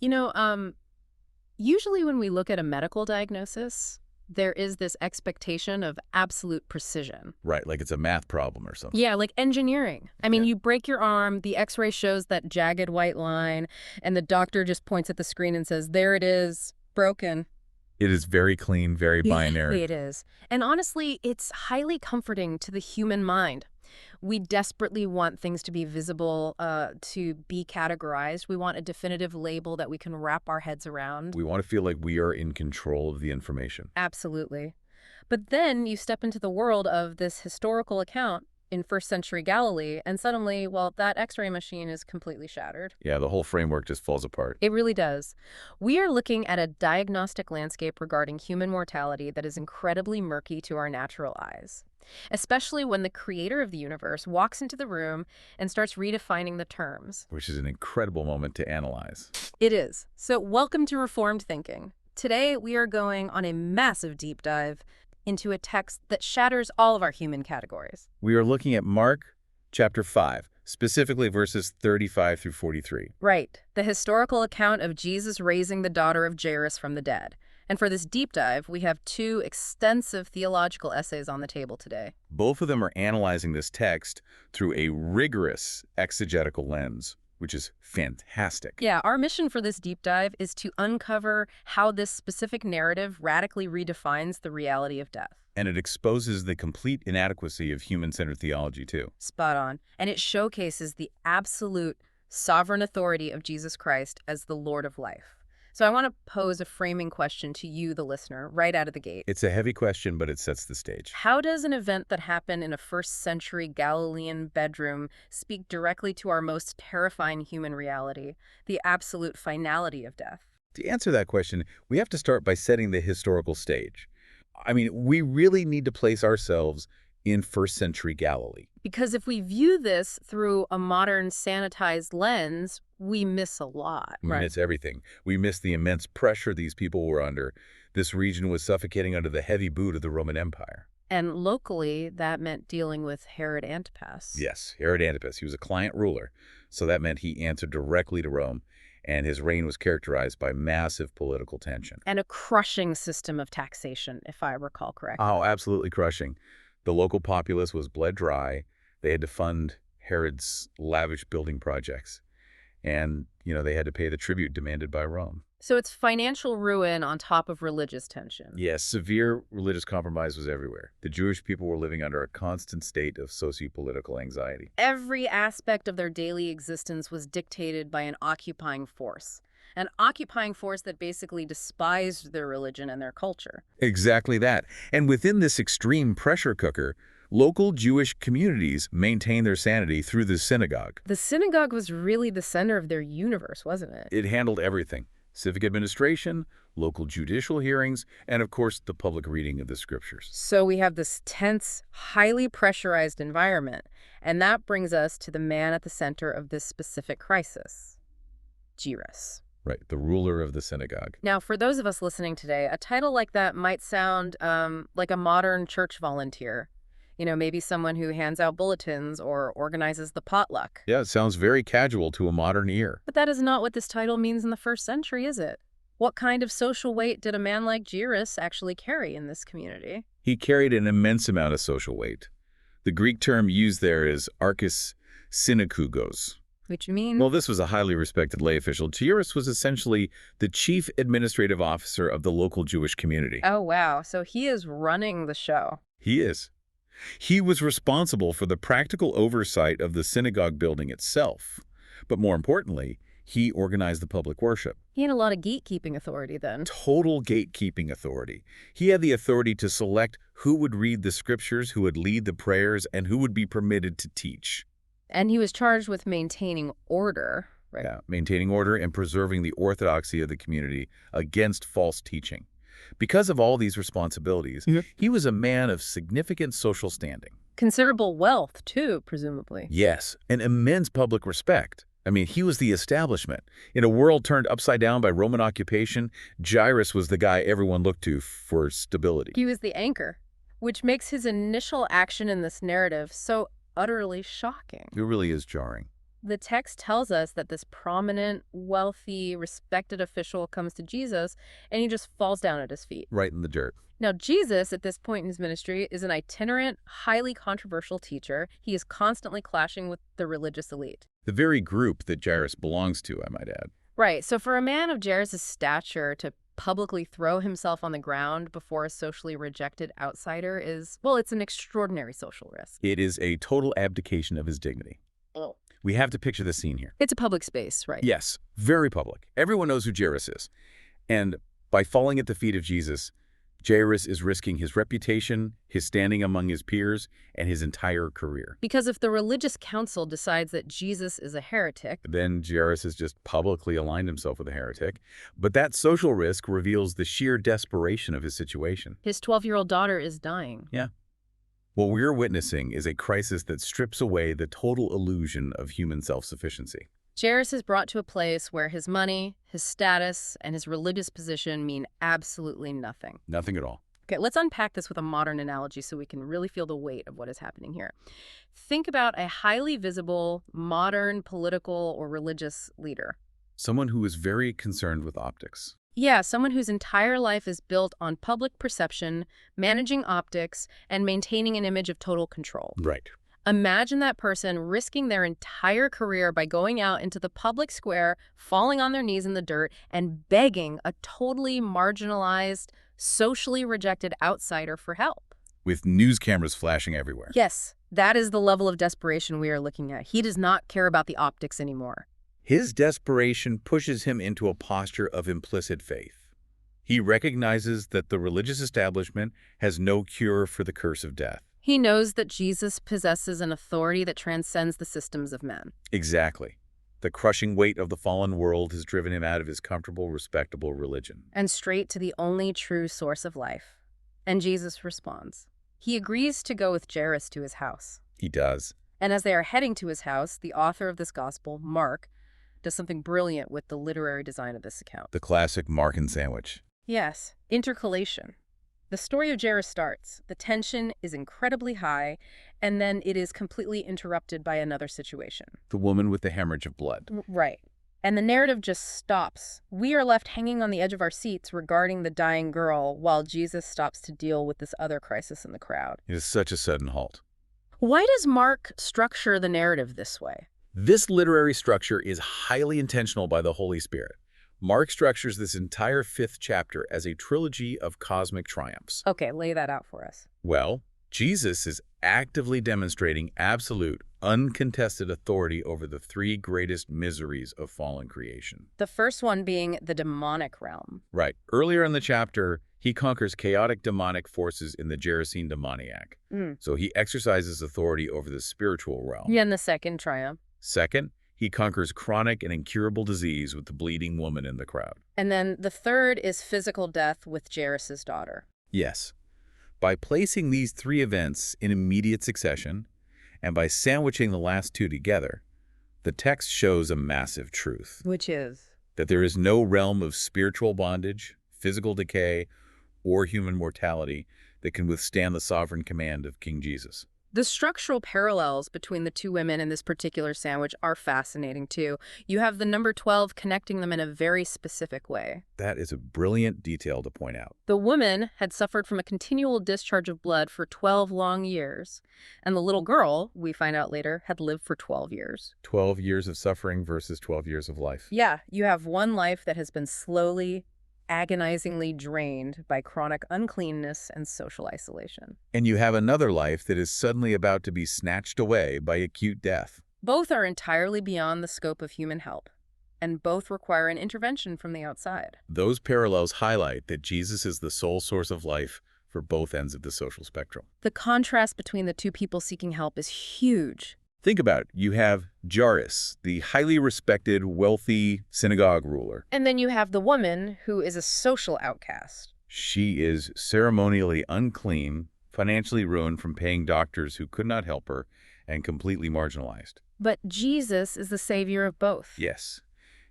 You know, usually when we look at a medical diagnosis, there is this expectation of absolute precision. Right, like it's a math problem or something. Yeah, like engineering. I mean, Yeah. you break your arm, the x-ray shows that jagged white line, and the doctor just points at the screen and says, there it is, broken. It is very clean, very binary. It is. And honestly, it's highly comforting to the human mind. We desperately want things to be visible, to be categorized. We want a definitive label that we can wrap our heads around. We want to feel like we are in control of the information. Absolutely. But then you step into the world of this historical account in first century Galilee, and suddenly, well, that x-ray machine is completely shattered. Yeah, the whole framework just falls apart. It really does. We are looking at a diagnostic landscape regarding human mortality that is incredibly murky to our natural eyes, especially when the creator of the universe walks into the room and starts redefining the terms. Which is an incredible moment to analyze. It is. So welcome to Reformed Thinking. Today, we are going on a massive deep dive into a text that shatters all of our human categories. We are looking at Mark chapter 5, specifically verses 35 through 43. Right, the historical account of Jesus raising the daughter of Jairus from the dead. And for this deep dive, we have two extensive theological essays on the table today. Both of them are analyzing this text through a rigorous exegetical lens, which is fantastic. Yeah, our mission for this deep dive is to uncover how this specific narrative radically redefines the reality of death. And it exposes the complete inadequacy of human-centered theology, too. Spot on. And it showcases the absolute sovereign authority of Jesus Christ as the Lord of life. So I want to pose a framing question to you, the listener, right out of the gate. It's a heavy question, but it sets the stage. How does an event that happened in a first-century Galilean bedroom speak directly to our most terrifying human reality, the absolute finality of death? To answer that question, we have to start by setting the historical stage. I mean, we really need to place ourselves in first-century Galilee. Because if we view this through a modern sanitized lens, we miss a lot. We miss everything. We miss the immense pressure these people were under. This region was suffocating under the heavy boot of the Roman Empire. And locally, that meant dealing with Herod Antipas. Yes, Herod Antipas. He was a client ruler, so that meant he answered directly to Rome, and his reign was characterized by massive political tension. And a crushing system of taxation, if I recall correctly. Oh, absolutely crushing. The local populace was bled dry. They had to fund Herod's lavish building projects. And, they had to pay the tribute demanded by Rome. So it's financial ruin on top of religious tension. Yes, severe religious compromise was everywhere. The Jewish people were living under a constant state of socio-political anxiety. Every aspect of their daily existence was dictated by an occupying force. An occupying force that basically despised their religion and their culture. Exactly that. And within this extreme pressure cooker, local Jewish communities maintained their sanity through the synagogue. The synagogue was really the center of their universe, wasn't it? It handled everything. Civic administration, local judicial hearings, and of course, the public reading of the scriptures. So we have this tense, highly pressurized environment. And that brings us to the man at the center of this specific crisis, Jairus. Right, the ruler of the synagogue. Now, for those of us listening today, a title like that might sound like a modern church volunteer. Maybe someone who hands out bulletins or organizes the potluck. Yeah, it sounds very casual to a modern ear. But that is not what this title means in the first century, is it? What kind of social weight did a man like Jairus actually carry in this community? He carried an immense amount of social weight. The Greek term used there is archis synekugos. Which means? Well, this was a highly respected lay official. Jairus was essentially the chief administrative officer of the local Jewish community. Oh, wow. So he is running the show. He is. He was responsible for the practical oversight of the synagogue building itself. But more importantly, he organized the public worship. He had a lot of gatekeeping authority then. Total gatekeeping authority. He had the authority to select who would read the scriptures, who would lead the prayers, and who would be permitted to teach. And he was charged with maintaining order, right? Yeah, maintaining order and preserving the orthodoxy of the community against false teaching. Because of all these responsibilities, he was a man of significant social standing. Considerable wealth, too, presumably. Yes, and immense public respect. I mean, he was the establishment. In a world turned upside down by Roman occupation, Jairus was the guy everyone looked to for stability. He was the anchor, which makes his initial action in this narrative so utterly shocking. It really is jarring. The text tells us that this prominent, wealthy, respected official comes to Jesus and he just falls down at his feet. Right in the dirt. Now, Jesus, at this point in his ministry, is an itinerant, highly controversial teacher. He is constantly clashing with the religious elite. The very group that Jairus belongs to, I might add. Right, so for a man of Jairus' stature to publicly throw himself on the ground before a socially rejected outsider is, well, it's an extraordinary social risk. It is a total abdication of his dignity. Oh. We have to picture the scene here. It's a public space, right? Yes, very public. Everyone knows who Jairus is. And by falling at the feet of Jesus, Jairus is risking his reputation, his standing among his peers, and his entire career. Because if the religious council decides that Jesus is a heretic, Then Jairus has just publicly aligned himself with a heretic. But that social risk reveals the sheer desperation of his situation. his 12-year-old daughter is dying. Yeah. What we're witnessing is a crisis that strips away the total illusion of human self-sufficiency. Jairus is brought to a place where his money, his status, and his religious position mean absolutely nothing. Nothing at all. Okay, let's unpack this with a modern analogy so we can really feel the weight of what is happening here. Think about a highly visible, modern political or religious leader. Someone who is very concerned with optics. Yeah, someone whose entire life is built on public perception, managing optics, and maintaining an image of total control. Right. Imagine that person risking their entire career by going out into the public square, falling on their knees in the dirt, and begging a totally marginalized, socially rejected outsider for help. With news cameras flashing everywhere. Yes, that is the level of desperation we are looking at. He does not care about the optics anymore. His desperation pushes him into a posture of implicit faith. He recognizes that the religious establishment has no cure for the curse of death. He knows that Jesus possesses an authority that transcends the systems of men. Exactly. The crushing weight of the fallen world has driven him out of his comfortable, respectable religion. And straight to the only true source of life. And Jesus responds. He agrees to go with Jairus to his house. He does. And as they are heading to his house, the author of this gospel, Mark, does something brilliant with the literary design of this account. The classic Markan sandwich. Yes, intercalation. The story of Jairus starts. The tension is incredibly high, and then it is completely interrupted by another situation. The woman with the hemorrhage of blood. Right. And the narrative just stops. We are left hanging on the edge of our seats regarding the dying girl while Jesus stops to deal with this other crisis in the crowd. It is such a sudden halt. Why does Mark structure the narrative this way? This literary structure is highly intentional by the Holy Spirit. Mark structures this entire 5th chapter as a trilogy of cosmic triumphs. Okay, lay that out for us. Well, Jesus is actively demonstrating absolute, uncontested authority over the 3 greatest miseries of fallen creation. The first one being the demonic realm. Right. Earlier in the chapter, he conquers chaotic demonic forces in the Gerasene demoniac. So he exercises authority over the spiritual realm. Yeah, and the second triumph. Second, he conquers chronic and incurable disease with the bleeding woman in the crowd. And then the third is physical death with Jairus' daughter. Yes. By placing these 3 events in immediate succession, and by sandwiching the last 2 together, the text shows a massive truth. Which is? That there is no realm of spiritual bondage, physical decay, or human mortality that can withstand the sovereign command of King Jesus. The structural parallels between the 2 women in this particular sandwich are fascinating, too. You have the number 12 connecting them in a very specific way. That is a brilliant detail to point out. The woman had suffered from a continual discharge of blood for 12 long years, and the little girl, we find out later, had lived for 12 years. 12 years of suffering versus 12 years of life. Yeah, you have one life that has been slowly, agonizingly drained by chronic uncleanness and social isolation. And you have another life that is suddenly about to be snatched away by acute death. Both are entirely beyond the scope of human help, and both require an intervention from the outside. Those parallels highlight that Jesus is the sole source of life for both ends of the social spectrum. The contrast between the 2 people seeking help is huge. Think about it. You have Jairus, the highly respected, wealthy synagogue ruler. And then you have the woman who is a social outcast. She is ceremonially unclean, financially ruined from paying doctors who could not help her, and completely marginalized. But Jesus is the savior of both. Yes.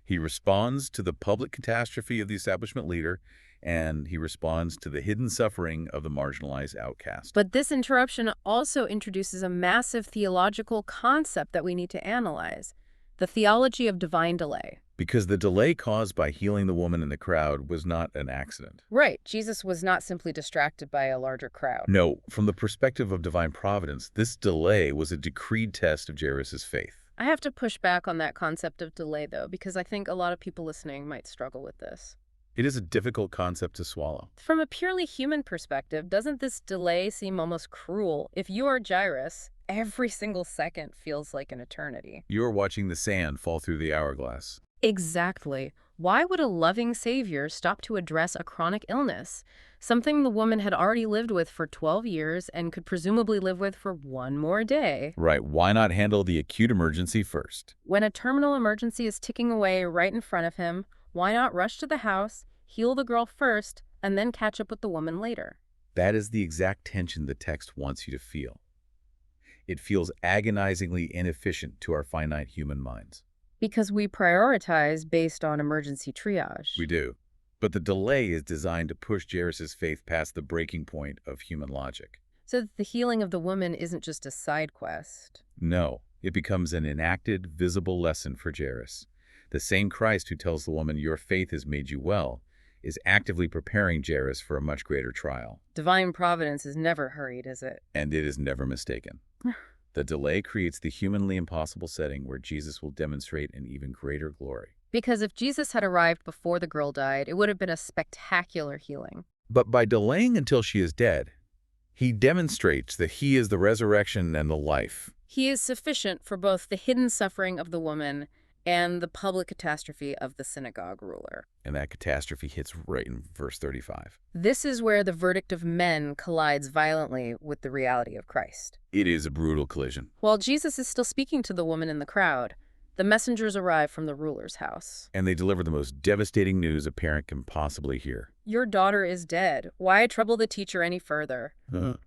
He responds to the public catastrophe of the establishment leader, and he responds to the hidden suffering of the marginalized outcast. But this interruption also introduces a massive theological concept that we need to analyze. the theology of divine delay. Because the delay caused by healing the woman in the crowd was not an accident. Right, Jesus was not simply distracted by a larger crowd. No, from the perspective of divine providence, this delay was a decreed test of Jairus' faith. I have to push back on that concept of delay, though, because I think a lot of people listening might struggle with this. It is a difficult concept to swallow. From a purely human perspective, doesn't this delay seem almost cruel? If you are Jairus, every single second feels like an eternity. You are watching the sand fall through the hourglass. Exactly. Why would a loving savior stop to address a chronic illness, something the woman had already lived with for 12 years and could presumably live with for one more day? Right, why not handle the acute emergency first? When a terminal emergency is ticking away right in front of him, why not rush to the house, heal the girl first, and then catch up with the woman later? That is the exact tension the text wants you to feel. It feels agonizingly inefficient to our finite human minds. Because we prioritize based on emergency triage. We do. But the delay is designed to push Jairus' faith past the breaking point of human logic. So that the healing of the woman isn't just a side quest. No, it becomes an enacted, visible lesson for Jairus. The same Christ who tells the woman, "Your faith has made you well," is actively preparing Jairus for a much greater trial. Divine providence is never hurried, is it? And it is never mistaken. The delay creates the humanly impossible setting where Jesus will demonstrate an even greater glory. Because if Jesus had arrived before the girl died, it would have been a spectacular healing. But by delaying until she is dead, he demonstrates that he is the resurrection and the life. He is sufficient for both the hidden suffering of the woman and the public catastrophe of the synagogue ruler. And that catastrophe hits right in verse 35. This is where the verdict of men collides violently with the reality of Christ. It is a brutal collision. While Jesus is still speaking to the woman in the crowd, the messengers arrive from the ruler's house. And they deliver the most devastating news a parent can possibly hear. Your daughter is dead. Why trouble the teacher any further?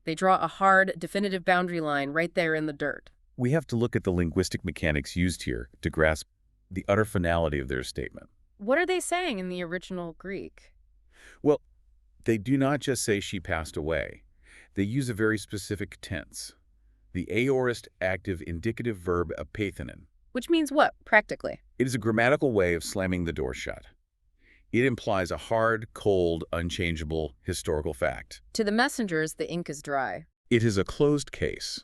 They draw a hard, definitive boundary line right there in the dirt. We have to look at the linguistic mechanics used here to grasp the utter finality of their statement. What are they saying in the original Greek? Well, they do not just say she passed away. They use a very specific tense, the aorist active indicative verb apeithenin. Which means what, practically? It is a grammatical way of slamming the door shut. It implies a hard, cold, unchangeable historical fact. To the messengers, the ink is dry. It is a closed case.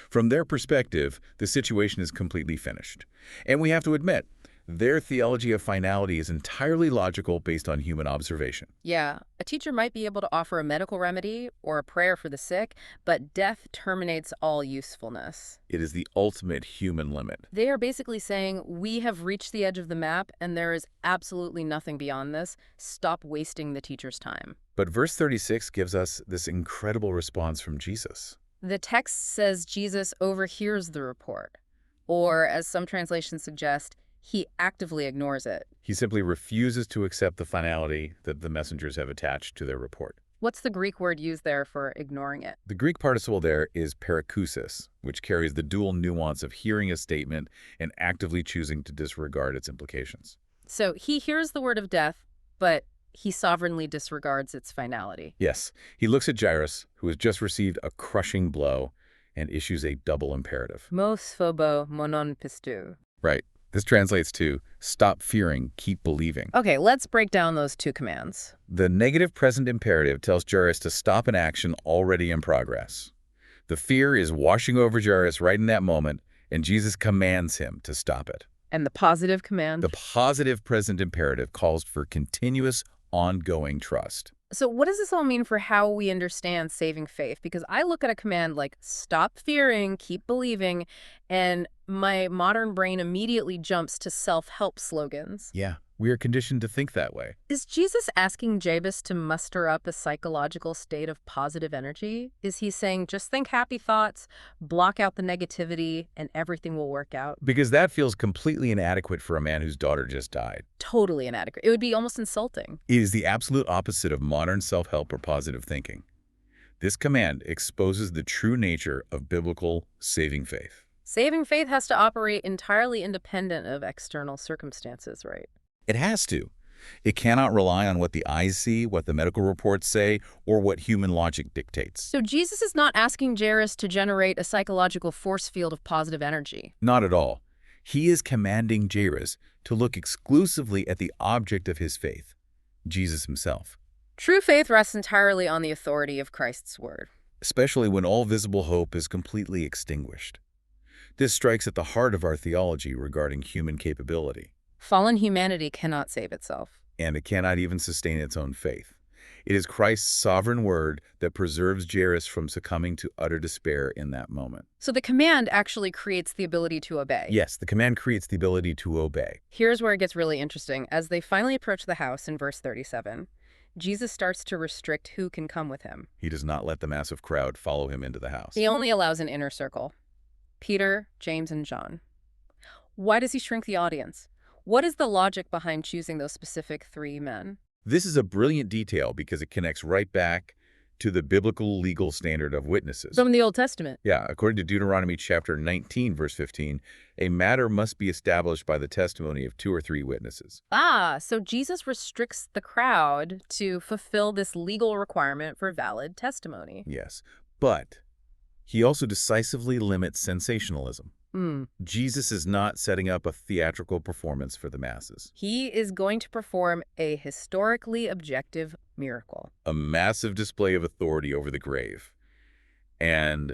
From their perspective, the situation is completely finished. And we have to admit, their theology of finality is entirely logical based on human observation. Yeah, a teacher might be able to offer a medical remedy or a prayer for the sick, but death terminates all usefulness. It is the ultimate human limit. They are basically saying, we have reached the edge of the map and there is absolutely nothing beyond this. Stop wasting the teacher's time. But verse 36 gives us this incredible response from Jesus. The text says Jesus overhears the report, or as some translations suggest, he actively ignores it. He simply refuses to accept the finality that the messengers have attached to their report. What's the Greek word used there for ignoring it? The Greek participle there is parakousis, which carries the dual nuance of hearing a statement and actively choosing to disregard its implications. So he hears the word of death, but he sovereignly disregards its finality. Yes, he looks at Jairus, who has just received a crushing blow, and issues a double imperative. Mos phobo monon pistou. Right. This translates to stop fearing, keep believing. Okay, let's break down those two commands. The negative present imperative tells Jairus to stop an action already in progress. The fear is washing over Jairus right in that moment, and Jesus commands him to stop it. And the positive command? The positive present imperative calls for continuous, ongoing trust. So what does this all mean for how we understand saving faith? Because I look at a command like stop fearing, keep believing, and my modern brain immediately jumps to self-help slogans. Yeah, we are conditioned to think that way. Is Jesus asking Jairus to muster up a psychological state of positive energy? Is he saying just think happy thoughts, block out the negativity, and everything will work out? Because that feels completely inadequate for a man whose daughter just died. Totally inadequate. It would be almost insulting. It is the absolute opposite of modern self-help or positive thinking. This command exposes the true nature of biblical saving faith. Saving faith has to operate entirely independent of external circumstances, right? It has to. It cannot rely on what the eyes see, what the medical reports say, or what human logic dictates. So Jesus is not asking Jairus to generate a psychological force field of positive energy. Not at all. He is commanding Jairus to look exclusively at the object of his faith, Jesus himself, True faith rests entirely on the authority of Christ's word. especially when all visible hope is completely extinguished. This strikes at the heart of our theology regarding human capability, Fallen humanity cannot save itself. and it cannot even sustain its own faith. It is Christ's sovereign word that preserves Jairus from succumbing to utter despair in that moment. So the command actually creates the ability to obey. Yes, the command creates the ability to obey. Here's where it gets really interesting. As they finally approach the house in verse 37, Jesus starts to restrict who can come with him. He does not let the massive crowd follow him into the house. He only allows an inner circle: Peter, James, and John. Why does he shrink the audience? What is the logic behind choosing those specific 3 men? This is a brilliant detail because it connects right back to the biblical legal standard of witnesses. From the Old Testament. Yeah, according to Deuteronomy chapter 19, verse 15, a matter must be established by the testimony of 2 or 3 witnesses. So Jesus restricts the crowd to fulfill this legal requirement for valid testimony. Yes, but he also decisively limits sensationalism. Jesus is not setting up a theatrical performance for the masses. He is going to perform a historically objective miracle. A massive display of authority over the grave. And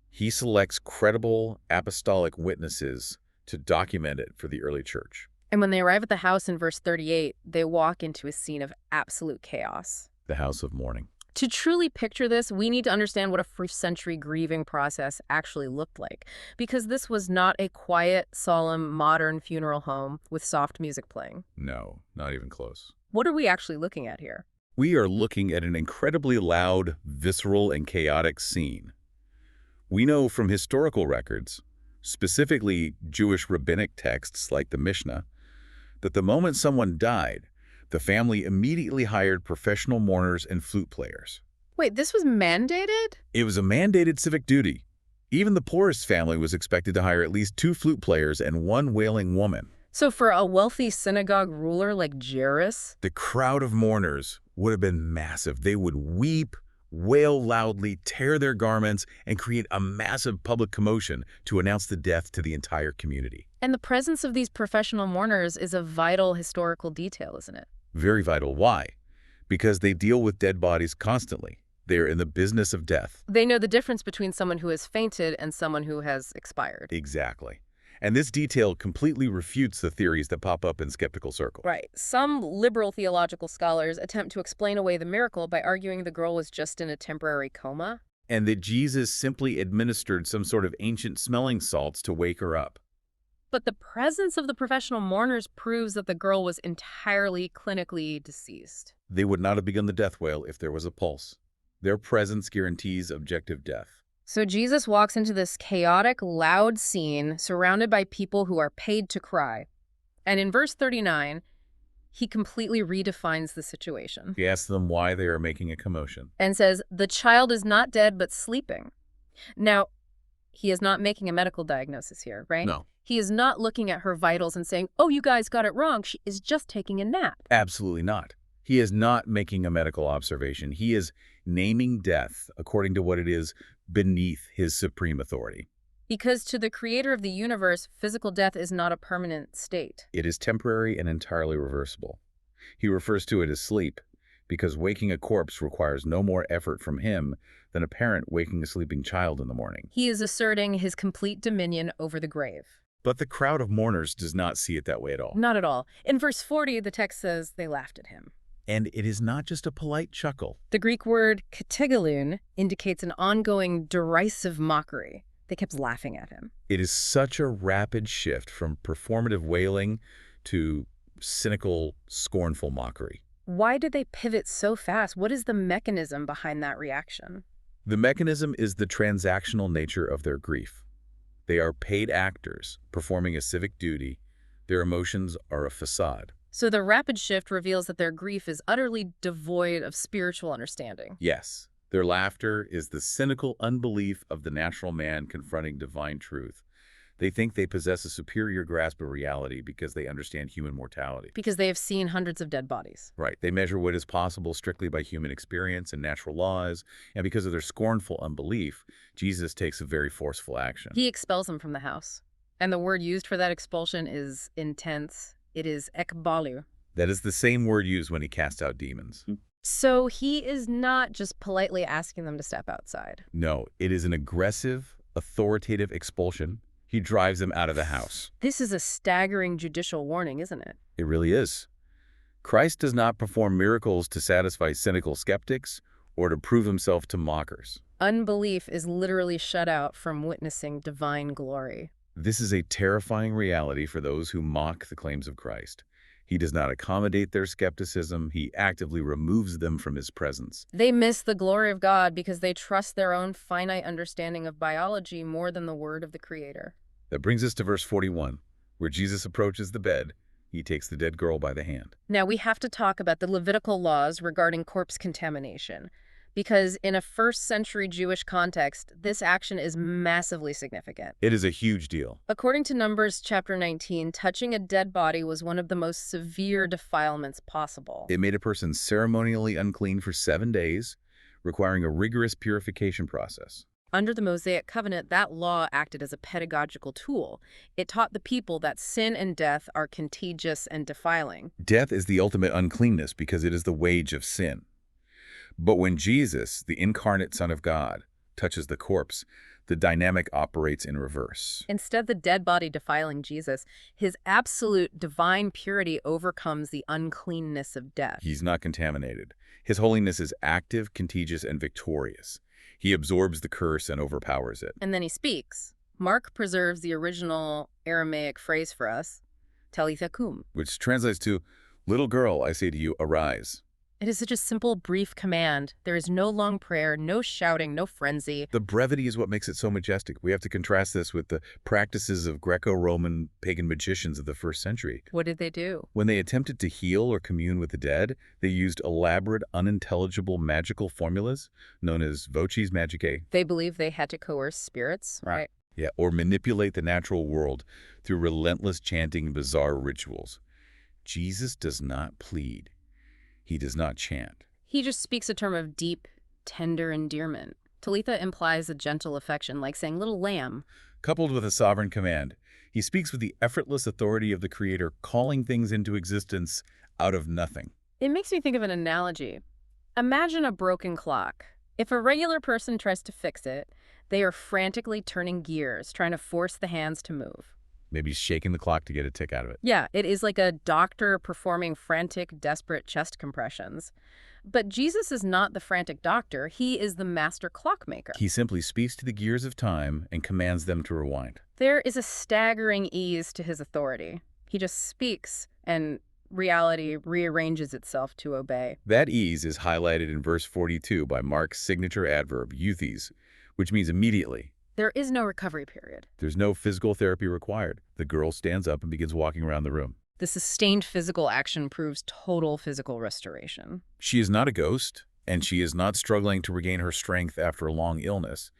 he selects credible apostolic witnesses to document it for the early church. And when they arrive at the house in verse 38, they walk into a scene of absolute chaos. The house of mourning. To truly picture this, we need to understand what a first-century grieving process actually looked like, because this was not a quiet, solemn, modern funeral home with soft music playing. No, not even close. What are we actually looking at here? We are looking at an incredibly loud, visceral, and chaotic scene. We know from historical records, specifically Jewish rabbinic texts like the Mishnah, that the moment someone died, the family immediately hired professional mourners and flute players. Wait, this was mandated? It was a mandated civic duty. Even the poorest family was expected to hire at least 2 flute players and 1 wailing woman. So for a wealthy synagogue ruler like Jairus, The crowd of mourners would have been massive. They would weep, wail loudly, tear their garments, and create a massive public commotion to announce the death to the entire community. and the presence of these professional mourners is a vital historical detail, isn't it? Very vital. Why? Because they deal with dead bodies constantly. They're in the business of death. They know the difference between someone who has fainted and someone who has expired. Exactly. And this detail completely refutes the theories that pop up in skeptical circles. Right. Some liberal theological scholars attempt to explain away the miracle by arguing the girl was just in a temporary coma. And that Jesus simply administered some sort of ancient smelling salts to wake her up. But the presence of the professional mourners proves that the girl was entirely clinically deceased. They would not have begun the death wail if there was a pulse. Their presence guarantees objective death. So Jesus walks into this chaotic, loud scene surrounded by people who are paid to cry. And in verse 39, he completely redefines the situation He asks them why they are making a commotion. and says, "The child is not dead but sleeping." Now, he is not making a medical diagnosis here, right? No, He is not looking at her vitals and saying, "Oh, you guys got it wrong. She is just taking a nap." absolutely not. He is not making a medical observation. He is naming death according to what it is beneath his supreme authority. Because to the creator of the universe, physical death is not a permanent state. It is temporary and entirely reversible. He refers to it as sleep because waking a corpse requires no more effort from him than a parent waking a sleeping child in the morning. He is asserting his complete dominion over the grave. But the crowd of mourners does not see it that way at all. Not at all. In verse 40, the text says they laughed at him. And it is not just a polite chuckle. The Greek word kategalun indicates an ongoing derisive mockery. They kept laughing at him. It is such a rapid shift from performative wailing to cynical, scornful mockery. Why did they pivot so fast? What is the mechanism behind that reaction? The mechanism is the transactional nature of their grief. They are paid actors performing a civic duty. Their emotions are a facade. So the rapid shift reveals that their grief is utterly devoid of spiritual understanding. Yes, their laughter is the cynical unbelief of the natural man confronting divine truth. They think they possess a superior grasp of reality because they understand human mortality. Because they have seen hundreds of dead bodies. Right. They measure what is possible strictly by human experience and natural laws, and because of their scornful unbelief, Jesus takes a very forceful action. He expels them from the house. And the word used for that expulsion is intense. It is ekbalu. That is the same word used when he cast out demons. So he is not just politely asking them to step outside. No, it is an aggressive, authoritative expulsion. He drives them out of the house. This is a staggering judicial warning, isn't it? It really is. Christ does not perform miracles to satisfy cynical skeptics or to prove himself to mockers. Unbelief is literally shut out from witnessing divine glory. This is a terrifying reality for those who mock the claims of Christ. He does not accommodate their skepticism. He actively removes them from his presence. They miss the glory of God because they trust their own finite understanding of biology more than the word of the Creator. That brings us to verse 41, where Jesus approaches the bed. He takes the dead girl by the hand. Now we have to talk about the Levitical laws regarding corpse contamination, because in a first-century Jewish context, this action is massively significant. It is a huge deal. According to Numbers chapter 19, touching a dead body was one of the most severe defilements possible. It made a person ceremonially unclean for 7 days, requiring a rigorous purification process. Under the Mosaic covenant, that law acted as a pedagogical tool. It taught the people that sin and death are contagious and defiling. Death is the ultimate uncleanness because it is the wage of sin. But when Jesus, the incarnate Son of God, touches the corpse, the dynamic operates in reverse. Instead of the dead body defiling Jesus, his absolute divine purity overcomes the uncleanness of death. He's not contaminated. His holiness is active, contagious, and victorious. He absorbs the curse and overpowers it. And then he speaks. Mark preserves the original Aramaic phrase for us, Talitha koum. Which translates to, "Little girl, I say to you, arise." It is such a simple, brief command. There is no long prayer, no shouting, no frenzy. The brevity is what makes it so majestic. We have to contrast this with the practices of Greco-Roman pagan magicians of the first century. What did they do? When they attempted to heal or commune with the dead, they used elaborate, unintelligible magical formulas known as voces magicae. They believed they had to coerce spirits, right? Yeah, or manipulate the natural world through relentless chanting and bizarre rituals. Jesus does not plead. He does not chant. He just speaks a term of deep, tender endearment. Talitha implies a gentle affection, like saying little lamb. Coupled with a sovereign command, he speaks with the effortless authority of the Creator, calling things into existence out of nothing. It makes me think of an analogy. Imagine a broken clock. If a regular person tries to fix it, they are frantically turning gears, trying to force the hands to move. Maybe shaking the clock to get a tick out of it. Yeah, it is like a doctor performing frantic, desperate chest compressions. But Jesus is not the frantic doctor. He is the master clockmaker. He simply speaks to the gears of time and commands them to rewind. There is a staggering ease to his authority. He just speaks, and reality rearranges itself to obey. That ease is highlighted in verse 42 by Mark's signature adverb, euthes, which means immediately. There is no recovery period. There's no physical therapy required. The girl stands up and begins walking around the room. The sustained physical action proves total physical restoration. She is not a ghost, and she is not struggling to regain her strength after a long illness.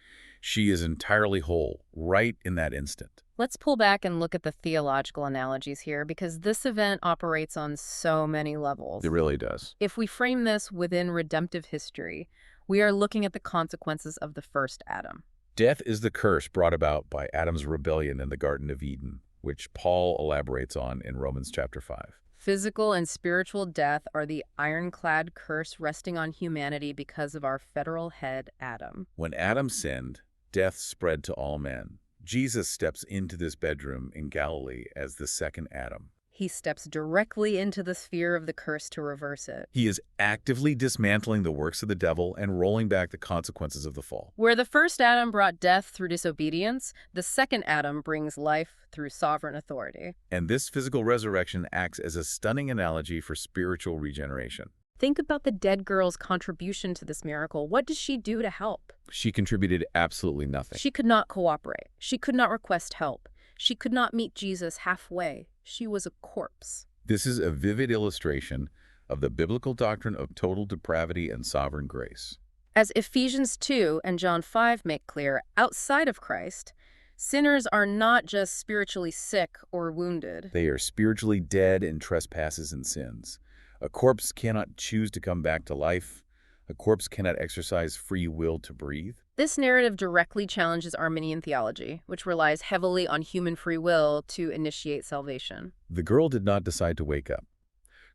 She is entirely whole, right in that instant. Let's pull back and look at the theological analogies here, because this event operates on so many levels. It really does. If we frame this within redemptive history, we are looking at the consequences of the first Adam. Death is the curse brought about by Adam's rebellion in the Garden of Eden, which Paul elaborates on in Romans chapter 5. Physical and spiritual death are the ironclad curse resting on humanity because of our federal head, Adam. When Adam sinned, death spread to all men. Jesus steps into this bedroom in Galilee as the second Adam. He steps directly into the sphere of the curse to reverse it. He is actively dismantling the works of the devil and rolling back the consequences of the fall. Where the first Adam brought death through disobedience, the second Adam brings life through sovereign authority. And this physical resurrection acts as a stunning analogy for spiritual regeneration. Think about the dead girl's contribution to this miracle. What does she do to help? She contributed absolutely nothing. She could not cooperate. She could not request help. She could not meet Jesus halfway. She was a corpse. This is a vivid illustration of the biblical doctrine of total depravity and sovereign grace. As Ephesians 2 and John 5 make clear, outside of Christ, sinners are not just spiritually sick or wounded. They are spiritually dead in trespasses and sins. A corpse cannot choose to come back to life. A corpse cannot exercise free will to breathe. This narrative directly challenges Arminian theology, which relies heavily on human free will to initiate salvation. The girl did not decide to wake up.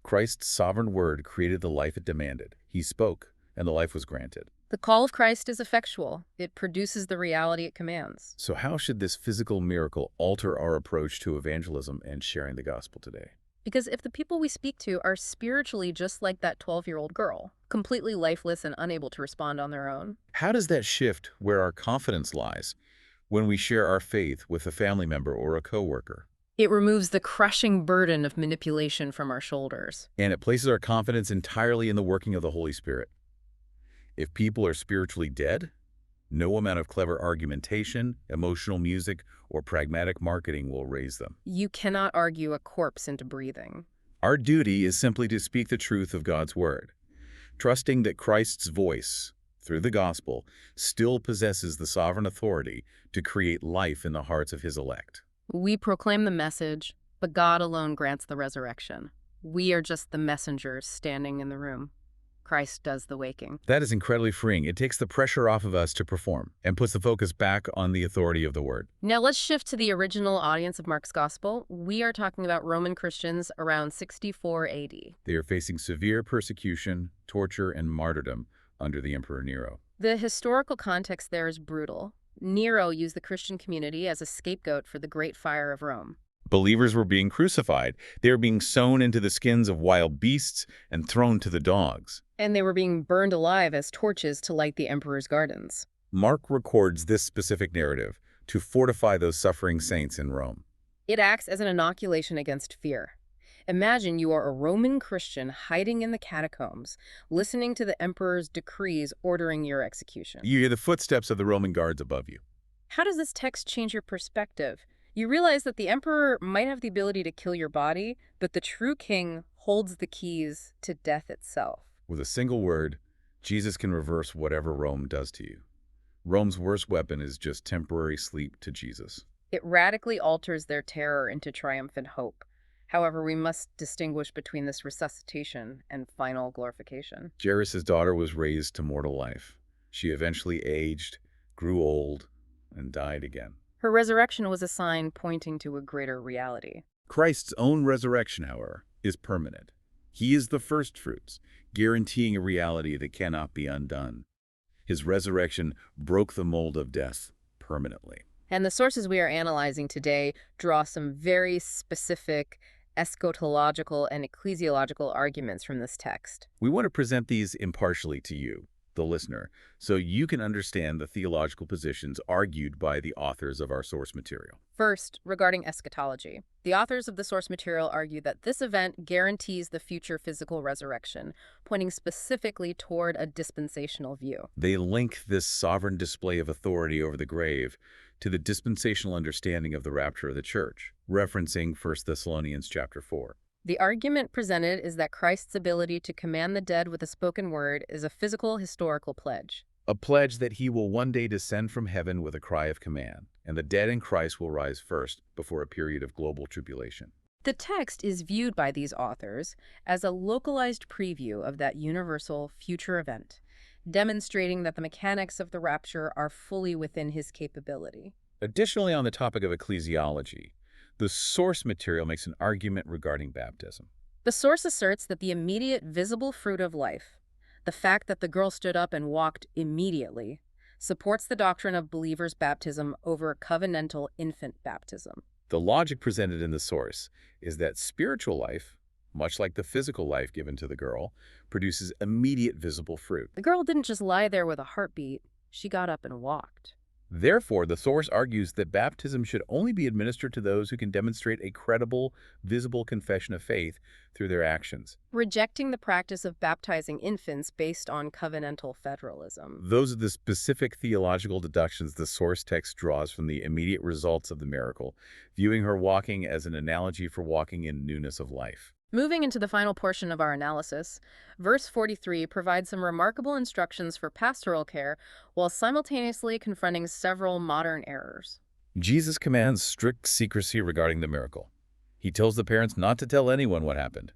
Christ's sovereign word created the life it demanded. He spoke, and the life was granted. The call of Christ is effectual. It produces the reality it commands. So how should this physical miracle alter our approach to evangelism and sharing the gospel today? Because if the people we speak to are spiritually just like that 12-year-old girl, completely lifeless and unable to respond on their own, How does that shift where our confidence lies when we share our faith with a family member or a coworker? it removes the crushing burden of manipulation from our shoulders. And it places our confidence entirely in the working of the Holy Spirit. If people are spiritually dead, no amount of clever argumentation, emotional music, or pragmatic marketing will raise them. You cannot argue a corpse into breathing. Our duty is simply to speak the truth of God's word, trusting that Christ's voice, through the gospel, still possesses the sovereign authority to create life in the hearts of his elect. We proclaim the message, but God alone grants the resurrection. We are just the messengers standing in the room. Christ does the waking. That is incredibly freeing. It takes the pressure off of us to perform and puts the focus back on the authority of the word. Now let's shift to the original audience of Mark's gospel. We are talking about Roman Christians around 64 AD. They are facing severe persecution, torture, and martyrdom under the Emperor Nero. The historical context there is brutal. Nero used the Christian community as a scapegoat for the Great Fire of Rome. Believers were being crucified. They were being sewn into the skins of wild beasts and thrown to the dogs. And they were being burned alive as torches to light the emperor's gardens. Mark records this specific narrative to fortify those suffering saints in Rome. It acts as an inoculation against fear. Imagine you are a Roman Christian hiding in the catacombs, listening to the emperor's decrees ordering your execution. You hear the footsteps of the Roman guards above you. How does this text change your perspective? You realize that the emperor might have the ability to kill your body, but the true king holds the keys to death itself. With a single word, Jesus can reverse whatever Rome does to you. Rome's worst weapon is just temporary sleep to Jesus. It radically alters their terror into triumphant hope. However, we must distinguish between this resuscitation and final glorification. Jairus' daughter was raised to mortal life. She eventually aged, grew old, and died again. Her resurrection was a sign pointing to a greater reality. Christ's own resurrection, however, is permanent. He is the first fruits, guaranteeing a reality that cannot be undone. His resurrection broke the mold of death permanently. And the sources we are analyzing today draw some very specific eschatological and ecclesiological arguments from this text. We want to present these impartially to you, the listener, so you can understand the theological positions argued by the authors of our source material. First, regarding eschatology, the authors of the source material argue that this event guarantees the future physical resurrection, pointing specifically toward a dispensational view. They link this sovereign display of authority over the grave to the dispensational understanding of the rapture of the church, referencing 1 Thessalonians chapter 4. The argument presented is that Christ's ability to command the dead with a spoken word is a physical historical pledge. A pledge that he will one day descend from heaven with a cry of command, and the dead in Christ will rise first before a period of global tribulation. The text is viewed by these authors as a localized preview of that universal future event, demonstrating that the mechanics of the rapture are fully within his capability. Additionally, on the topic of ecclesiology, the source material makes an argument regarding baptism. The source asserts that the immediate visible fruit of life, the fact that the girl stood up and walked immediately, supports the doctrine of believers' baptism over covenantal infant baptism. The logic presented in the source is that spiritual life, much like the physical life given to the girl, produces immediate visible fruit. The girl didn't just lie there with a heartbeat, she got up and walked. Therefore, the source argues that baptism should only be administered to those who can demonstrate a credible, visible confession of faith through their actions. Rejecting the practice of baptizing infants based on covenantal federalism. Those are the specific theological deductions the source text draws from the immediate results of the miracle, viewing her walking as an analogy for walking in newness of life. Moving into the final portion of our analysis, verse 43 provides some remarkable instructions for pastoral care while simultaneously confronting several modern errors. Jesus commands strict secrecy regarding the miracle. He tells the parents not to tell anyone what happened.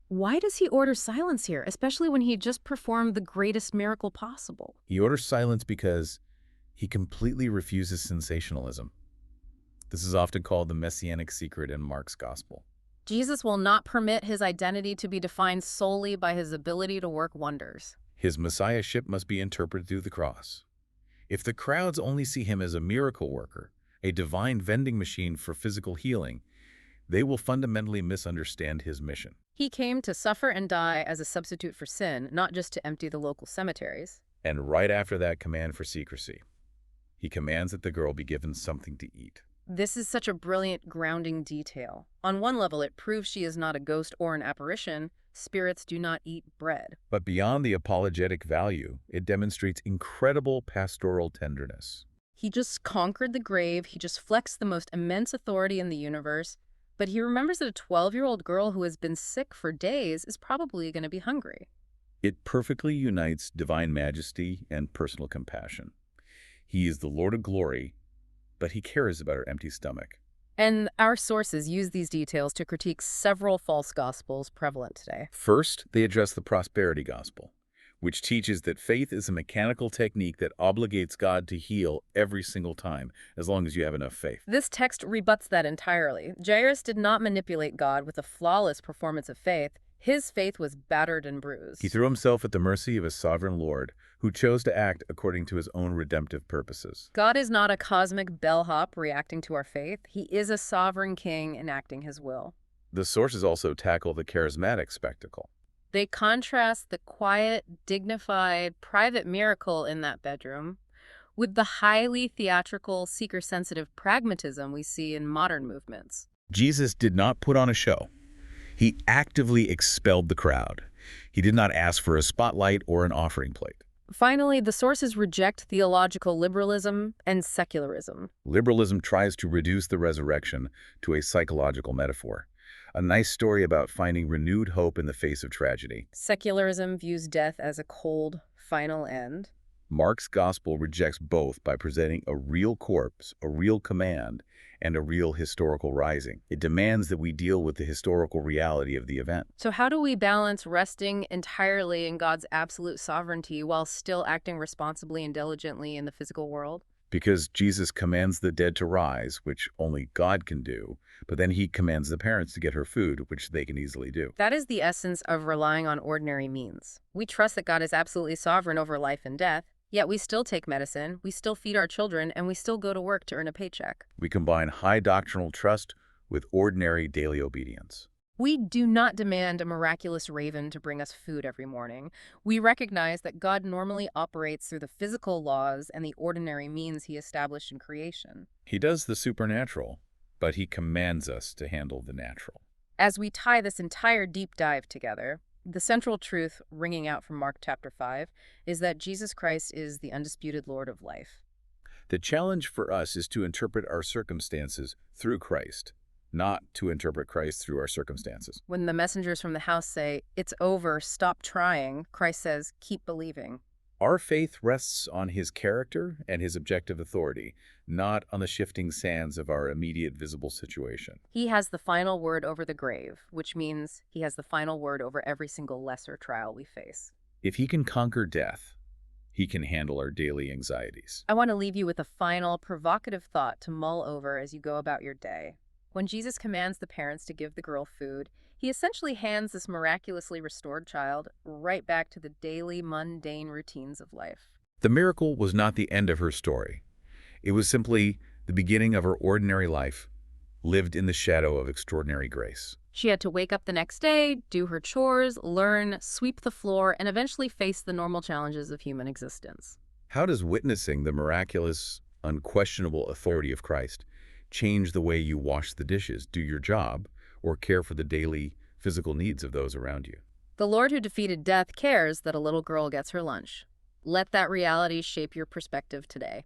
Why does he order silence here, especially when he just performed the greatest miracle possible? He orders silence because He completely refuses sensationalism. This is often called the messianic secret in Mark's gospel. Jesus will not permit his identity to be defined solely by his ability to work wonders. His messiahship must be interpreted through the cross. If the crowds only see him as a miracle worker, a divine vending machine for physical healing, they will fundamentally misunderstand his mission. He came to suffer and die as a substitute for sin, not just to empty the local cemeteries. And right after that command for secrecy, he commands that the girl be given something to eat. This is such a brilliant grounding detail. On one level, it proves she is not a ghost or an apparition. Spirits do not eat bread. But beyond the apologetic value, it demonstrates incredible pastoral tenderness. He just conquered the grave. He just flexed the most immense authority in the universe. But he remembers that a 12-year-old girl who has been sick for days is probably going to be hungry. It perfectly unites divine majesty and personal compassion. He is the Lord of glory, but he cares about her empty stomach. And our sources use these details to critique several false gospels prevalent today. First, they address the prosperity gospel, which teaches that faith is a mechanical technique that obligates God to heal every single time, as long as you have enough faith. This text rebuts that entirely. Jairus did not manipulate God with a flawless performance of faith. His faith was battered and bruised. He threw himself at the mercy of his sovereign Lord, who chose to act according to his own redemptive purposes. God is not a cosmic bellhop reacting to our faith. He is a sovereign king enacting his will. The sources also tackle the charismatic spectacle. They contrast the quiet, dignified, private miracle in that bedroom with the highly theatrical, seeker-sensitive pragmatism we see in modern movements. Jesus did not put on a show. He actively expelled the crowd. He did not ask for a spotlight or an offering plate. Finally, the sources reject theological liberalism and secularism. Liberalism tries to reduce the resurrection to a psychological metaphor, a nice story about finding renewed hope in the face of tragedy. Secularism views death as a cold, final end. Mark's gospel rejects both by presenting a real corpse, a real command, and a real historical rising. It demands that we deal with the historical reality of the event. So how do we balance resting entirely in God's absolute sovereignty while still acting responsibly and diligently in the physical world? Because Jesus commands the dead to rise, which only God can do, but then he commands the parents to get her food, which they can easily do. That is the essence of relying on ordinary means. We trust that God is absolutely sovereign over life and death, yet we still take medicine, we still feed our children, and we still go to work to earn a paycheck. We combine high doctrinal trust with ordinary daily obedience. We do not demand a miraculous raven to bring us food every morning. We recognize that God normally operates through the physical laws and the ordinary means he established in creation. He does the supernatural, but he commands us to handle the natural. As we tie this entire deep dive together, the central truth ringing out from Mark chapter 5 is that Jesus Christ is the undisputed Lord of life. The challenge for us is to interpret our circumstances through Christ, not to interpret Christ through our circumstances. When the messengers from the house say, "It's over, stop trying," Christ says, "Keep believing." Our faith rests on his character and his objective authority, not on the shifting sands of our immediate visible situation. He has the final word over the grave, which means he has the final word over every single lesser trial we face. If he can conquer death, he can handle our daily anxieties. I want to leave you with a final, provocative thought to mull over as you go about your day. When Jesus commands the parents to give the girl food, he essentially hands this miraculously restored child right back to the daily, mundane routines of life. The miracle was not the end of her story. It was simply the beginning of her ordinary life, lived in the shadow of extraordinary grace. She had to wake up the next day, do her chores, learn, sweep the floor, and eventually face the normal challenges of human existence. How does witnessing the miraculous, unquestionable authority of Christ change the way you wash the dishes, do your job, or care for the daily physical needs of those around you? The Lord who defeated death cares that a little girl gets her lunch. Let that reality shape your perspective today.